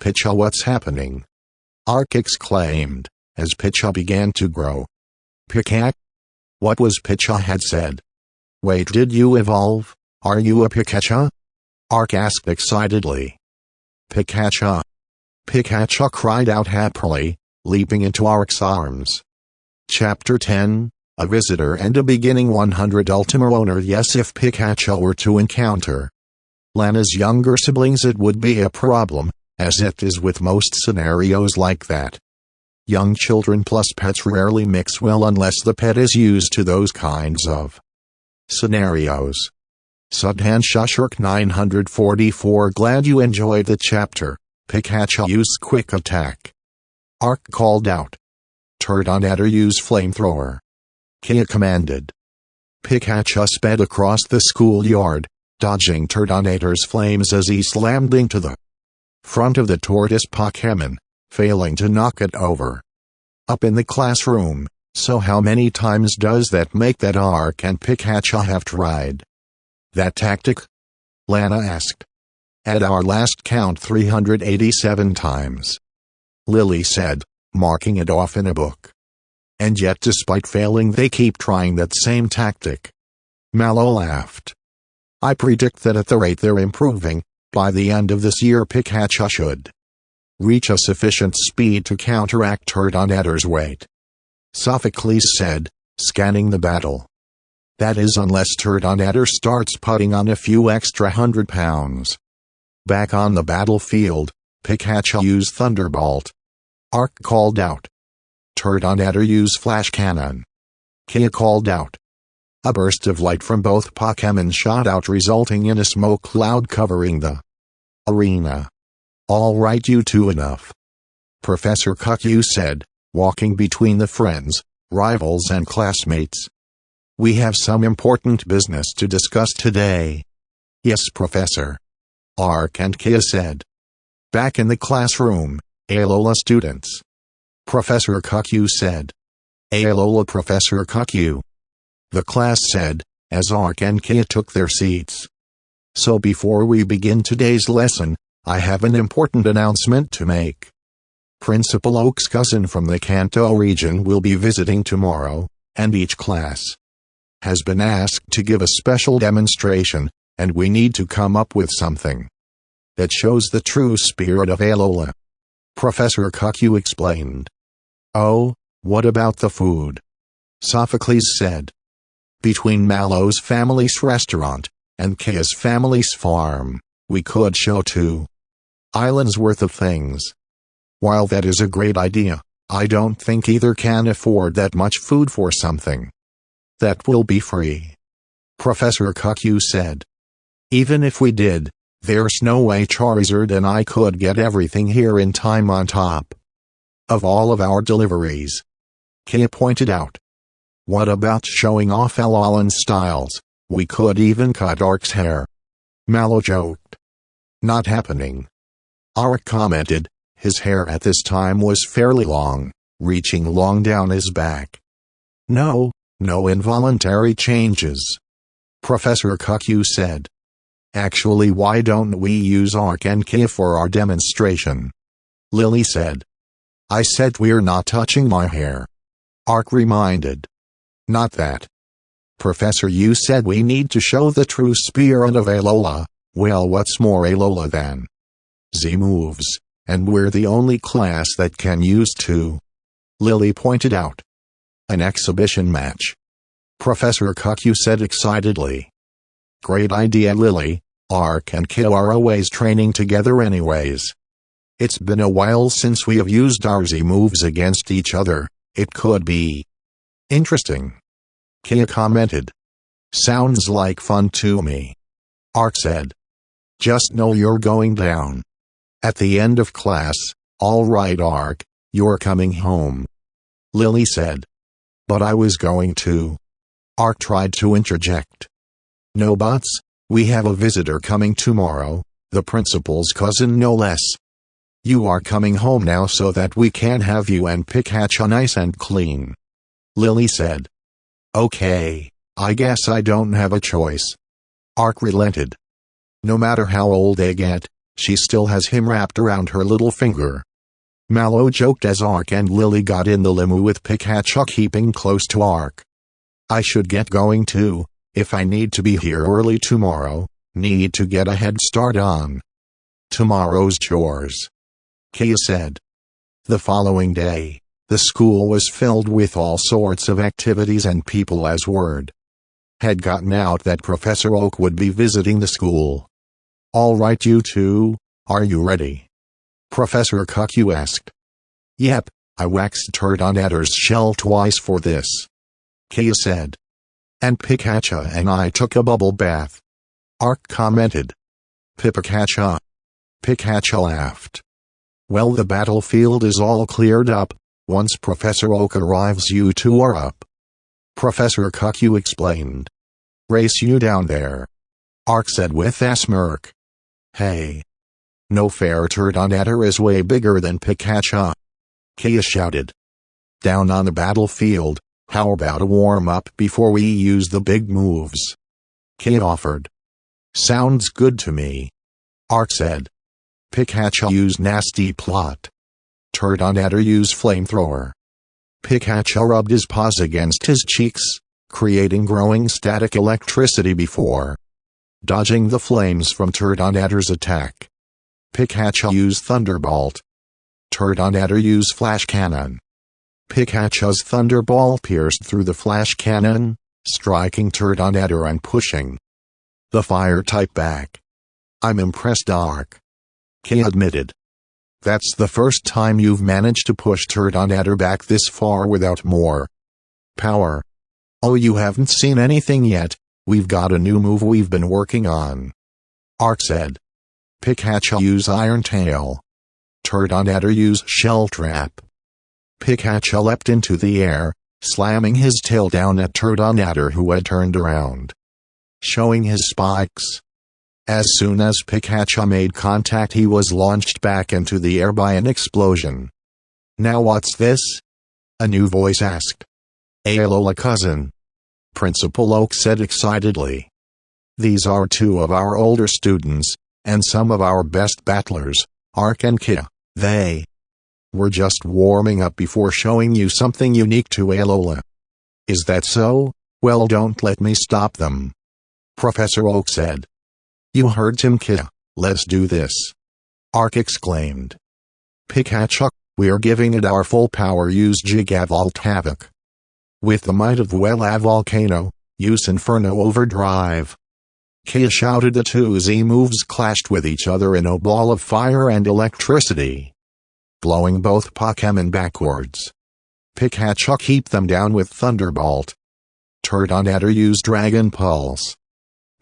[SPEAKER 1] "Pitcha, what's happening?" Ark exclaimed, as Pitcha began to grow. "Pikachu? What was Pitcha had said? Wait, did you evolve? Are you a Pikachu?" Ark asked excitedly. "Pikachu!" Pikachu cried out happily, leaping into Ark's arms. Chapter 10, A Visitor and a Beginning. 100 Ultima Owner. Yes, if Pikachu were to encounter Lana's younger siblings, it would be a problem, as it is with most scenarios like that. Young children plus pets rarely mix well unless the pet is used to those kinds of scenarios. Sudhan Shushurk 944. Glad you enjoyed the chapter. Pikachu use quick attack. Ark called out. Turtonator use flamethrower. Kia commanded. Pikachu sped across the schoolyard, dodging Turtonator's flames as he slammed into the front of the tortoise Pokemon, failing to knock it over. Up in the classroom, so how many times does that make that Ark and Pikachu have tried that tactic? Lana asked. At our last count, 387 times. Lily said, marking it off in a book. And yet despite failing they keep trying that same tactic. Mallow laughed. I predict that at the rate they're improving, by the end of this year Pikachu should reach a sufficient speed to counteract Turtonator's weight. Sophocles said, scanning the battle. That is, unless Turtonator starts putting on a few extra 100 pounds. Back on the battlefield, Pikachu used Thunderbolt. Ark called out. Turtonator use Flash Cannon. Kia called out. A burst of light from both Pokemon shot out, resulting in a smoke cloud covering the arena. All right, you two, enough. Professor Cuckoo said, walking between the friends, rivals and classmates. We have some important business to discuss today. Yes, Professor. Ark and Kia said. Back in the classroom, Alola students. Professor Cuckoo said. Alola, Professor Cuckoo. The class said, as Ark and Kia took their seats. So before we begin today's lesson, I have an important announcement to make. Principal Oak's cousin from the Kanto region will be visiting tomorrow, and each class has been asked to give a special demonstration, and we need to come up with something that shows the true spirit of Alola. Professor Cuckoo explained. Oh, what about the food? Sophocles said. Between Mallow's family's restaurant and Kia's family's farm, we could show 2 islands worth of things. While that is a great idea, I don't think either can afford that much food for something that will be free. Professor Cuckoo said. Even if we did, there's no way Charizard and I could get everything here in time on top of all of our deliveries. Kia pointed out. What about showing off Alolan styles? We could even cut Ark's hair. Mallow joked. Not happening. Ark commented. His hair at this time was fairly long, reaching long down his back. No involuntary changes. Professor Cuckoo said. Actually, why don't we use Ark and Kia for our demonstration? Lily said. I said we're not touching my hair. Ark reminded. Not that. Professor, you said we need to show the true spirit of Alola. Well, what's more Alola than Z moves, and we're the only class that can use 2. Lily pointed out. An exhibition match. Professor Cuckoo said excitedly. Great idea, Lily. Ark and Kia are always training together anyways. It's been a while since we have used our Z moves against each other. It could be interesting. Kia commented. Sounds like fun to me. Ark said. Just know you're going down at the end of class. All right, Ark, you're coming home. Lily said. But I was going to. Ark tried to interject. No buts, we have a visitor coming tomorrow, the principal's cousin no less. You are coming home now so that we can have you and Pikachu nice and clean. Lily said. Okay, I guess I don't have a choice. Ark relented. No matter how old they get, she still has him wrapped around her little finger. Mallow joked as Ark and Lily got in the limo with Pikachu keeping close to Ark. I should get going too, if I need to be here early tomorrow, need to get a head start on tomorrow's chores, Kia said. The following day, the school was filled with all sorts of activities and people as word had gotten out that Professor Oak would be visiting the school. All right, you two, are you ready? Professor Cuckoo asked. Yep, I waxed Turtonatter's shell twice for this, Kia said. And Pikachu and I took a bubble bath, Ark commented. Pikachu. Pikachu laughed. Well, the battlefield is all cleared up. Once Professor Oak arrives, you two are up, Professor Cuckoo explained. Race you down there, Ark said with a smirk. Hey. No fair, Turtonator is way bigger than Pikachu, Kia shouted. Down on the battlefield, how about a warm-up before we use the big moves? Kia offered. Sounds good to me, Ark said. Pikachu use nasty plot. Turtonator use flamethrower. Pikachu rubbed his paws against his cheeks, creating growing static electricity before dodging the flames from Turtonator's attack. Pikachu use Thunderbolt. Turtonator use Flash Cannon. Pikachu's Thunderbolt pierced through the Flash Cannon, striking Turtonator and pushing the fire type back. I'm impressed, Ark, Kia admitted. That's the first time you've managed to push Turtonator back this far without more power. Oh, you haven't seen anything yet, we've got a new move we've been working on, Ark said. Pikachu use Iron Tail. Turtonator use Shell Trap. Pikachu leapt into the air, slamming his tail down at Turtonator, who had turned around, showing his spikes. As soon as Pikachu made contact, he was launched back into the air by an explosion. Now what's this? A new voice asked. Alola, cousin, Principal Oak said excitedly. These are two of our older students, and some of our best battlers, Ark and Kia. They were just warming up before showing you something unique to Alola. Is that so? Well, don't let me stop them, Professor Oak said. You heard him, Kia. Let's do this, Ark exclaimed. Pikachu, we're giving it our full power. Use Gigavolt Havoc. With the might of Wella Volcano, use Inferno Overdrive. Kia shouted. The two Z moves clashed with each other in a ball of fire and electricity, blowing both Pokemon backwards. Pikachu keep them down with Thunderbolt. Turtonator used Dragon Pulse.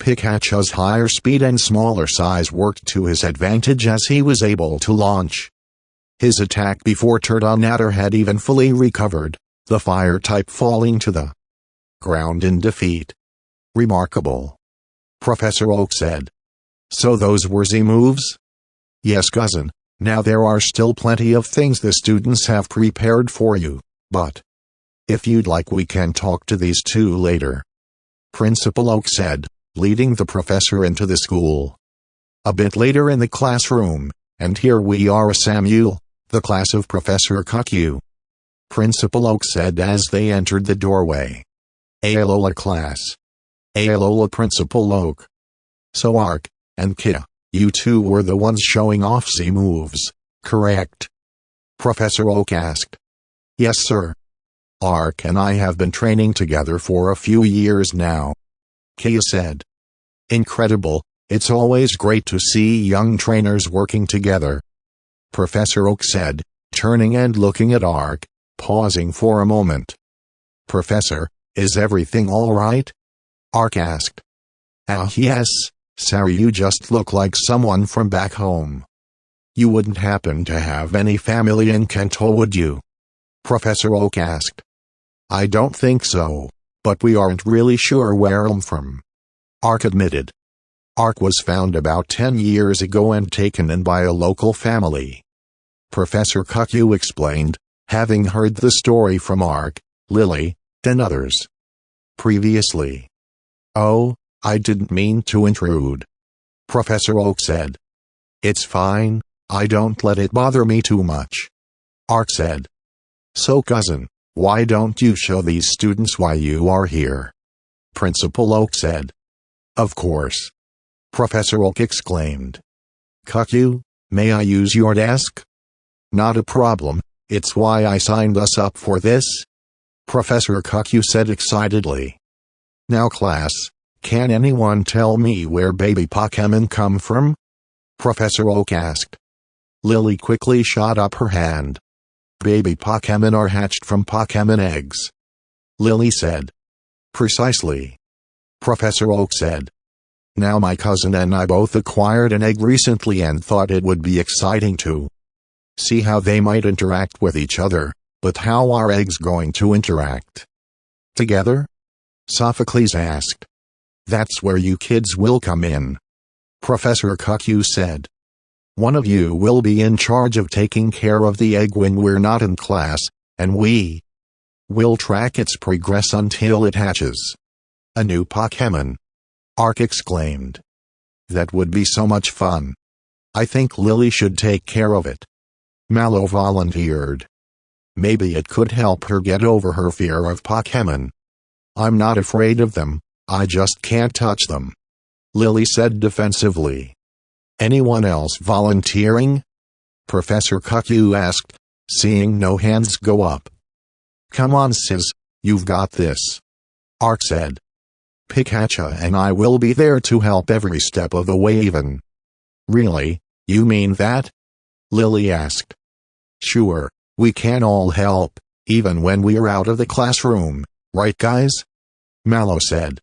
[SPEAKER 1] Pikachu's higher speed and smaller size worked to his advantage as he was able to launch his attack before Turtonator had even fully recovered, the fire type falling to the ground in defeat. Remarkable, Professor Oak said. So those were Z moves? Yes, cousin. Now there are still plenty of things the students have prepared for you, but if you'd like, we can talk to these two later, Principal Oak said, leading the professor into the school. A bit later in the classroom, and here we are, Samuel, the class of Professor Cuckoo, Principal Oak said as they entered the doorway. Alola class. Alola, Principal Oak. So Ark and Kia, you two were the ones showing off Z moves, correct? Professor Oak asked. Yes, sir. Ark and I have been training together for a few years now, Kia said. Incredible, it's always great to see young trainers working together, Professor Oak said, turning and looking at Ark, pausing for a moment. Professor, is everything all right? Ark asked. Yes, sorry, you just look like someone from back home. You wouldn't happen to have any family in Kanto, would you? Professor Oak asked. I don't think so, but we aren't really sure where I'm from, Ark admitted. Ark was found about 10 years ago and taken in by a local family, Professor Cuckoo explained, having heard the story from Ark, Lily, and others. Previously. Oh, I didn't mean to intrude. Professor Oak said. It's fine, I don't let it bother me too much. Ark said. So cousin, why don't you show these students why you are here? Principal Oak said. Of course. Professor Oak exclaimed. Cuckoo, may I use your desk? Not a problem, it's why I signed us up for this. Professor Cuckoo said excitedly. Now class, can anyone tell me where baby Pokemon come from? Professor Oak asked. Lily quickly shot up her hand. Baby Pokemon are hatched from Pokemon eggs. Lily said. Precisely. Professor Oak said. Now my cousin and I both acquired an egg recently and thought it would be exciting to see how they might interact with each other, but how are eggs going to interact together? Sophocles asked. That's where you kids will come in. Professor Cuckoo said. One of you will be in charge of taking care of the egg when we're not in class, and we will track its progress until it hatches. A new Pokemon. Ark exclaimed. That would be so much fun. I think Lily should take care of it. Mallow volunteered. Maybe it could help her get over her fear of Pokemon. I'm not afraid of them, I just can't touch them. Lily said defensively. Anyone else volunteering? Professor Cuckoo asked, seeing no hands go up. Come on sis, you've got this. Ark said. Pikachu and I will be there to help every step of the way even. Really, you mean that? Lily asked. Sure, we can all help, even when we're out of the classroom, right guys? Mallow said.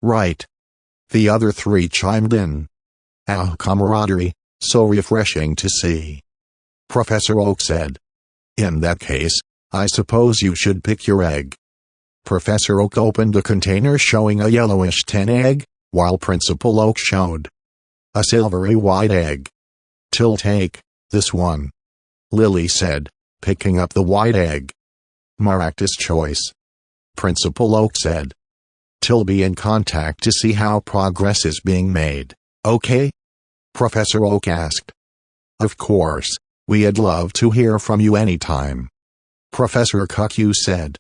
[SPEAKER 1] Right. The other three chimed in. Ah, camaraderie, so refreshing to see. Professor Oak said. In that case, I suppose you should pick your egg. Professor Oak opened a container showing a yellowish tin egg, while Principal Oak showed a silvery white egg. "Till take this one," Lily said, picking up the white egg. "Maractus choice," Principal Oak said. "Till be in contact to see how progress is being made, okay?" Professor Oak asked. "Of course, we'd love to hear from you anytime," Professor Cuckoo said.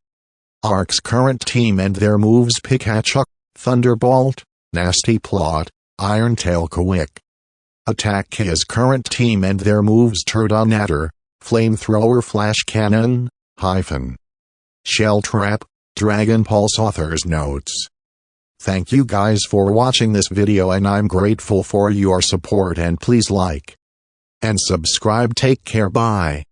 [SPEAKER 1] Ark's current team and their moves: Pikachu, Thunderbolt, Nasty Plot, Iron Tail Quick. Attack his current team and their moves: Turtonator, Flamethrower, Flash Cannon, Shell Trap, Dragon Pulse. Author's notes. Thank you guys for watching this video and I'm grateful for your support, and please like and subscribe. Take care, bye.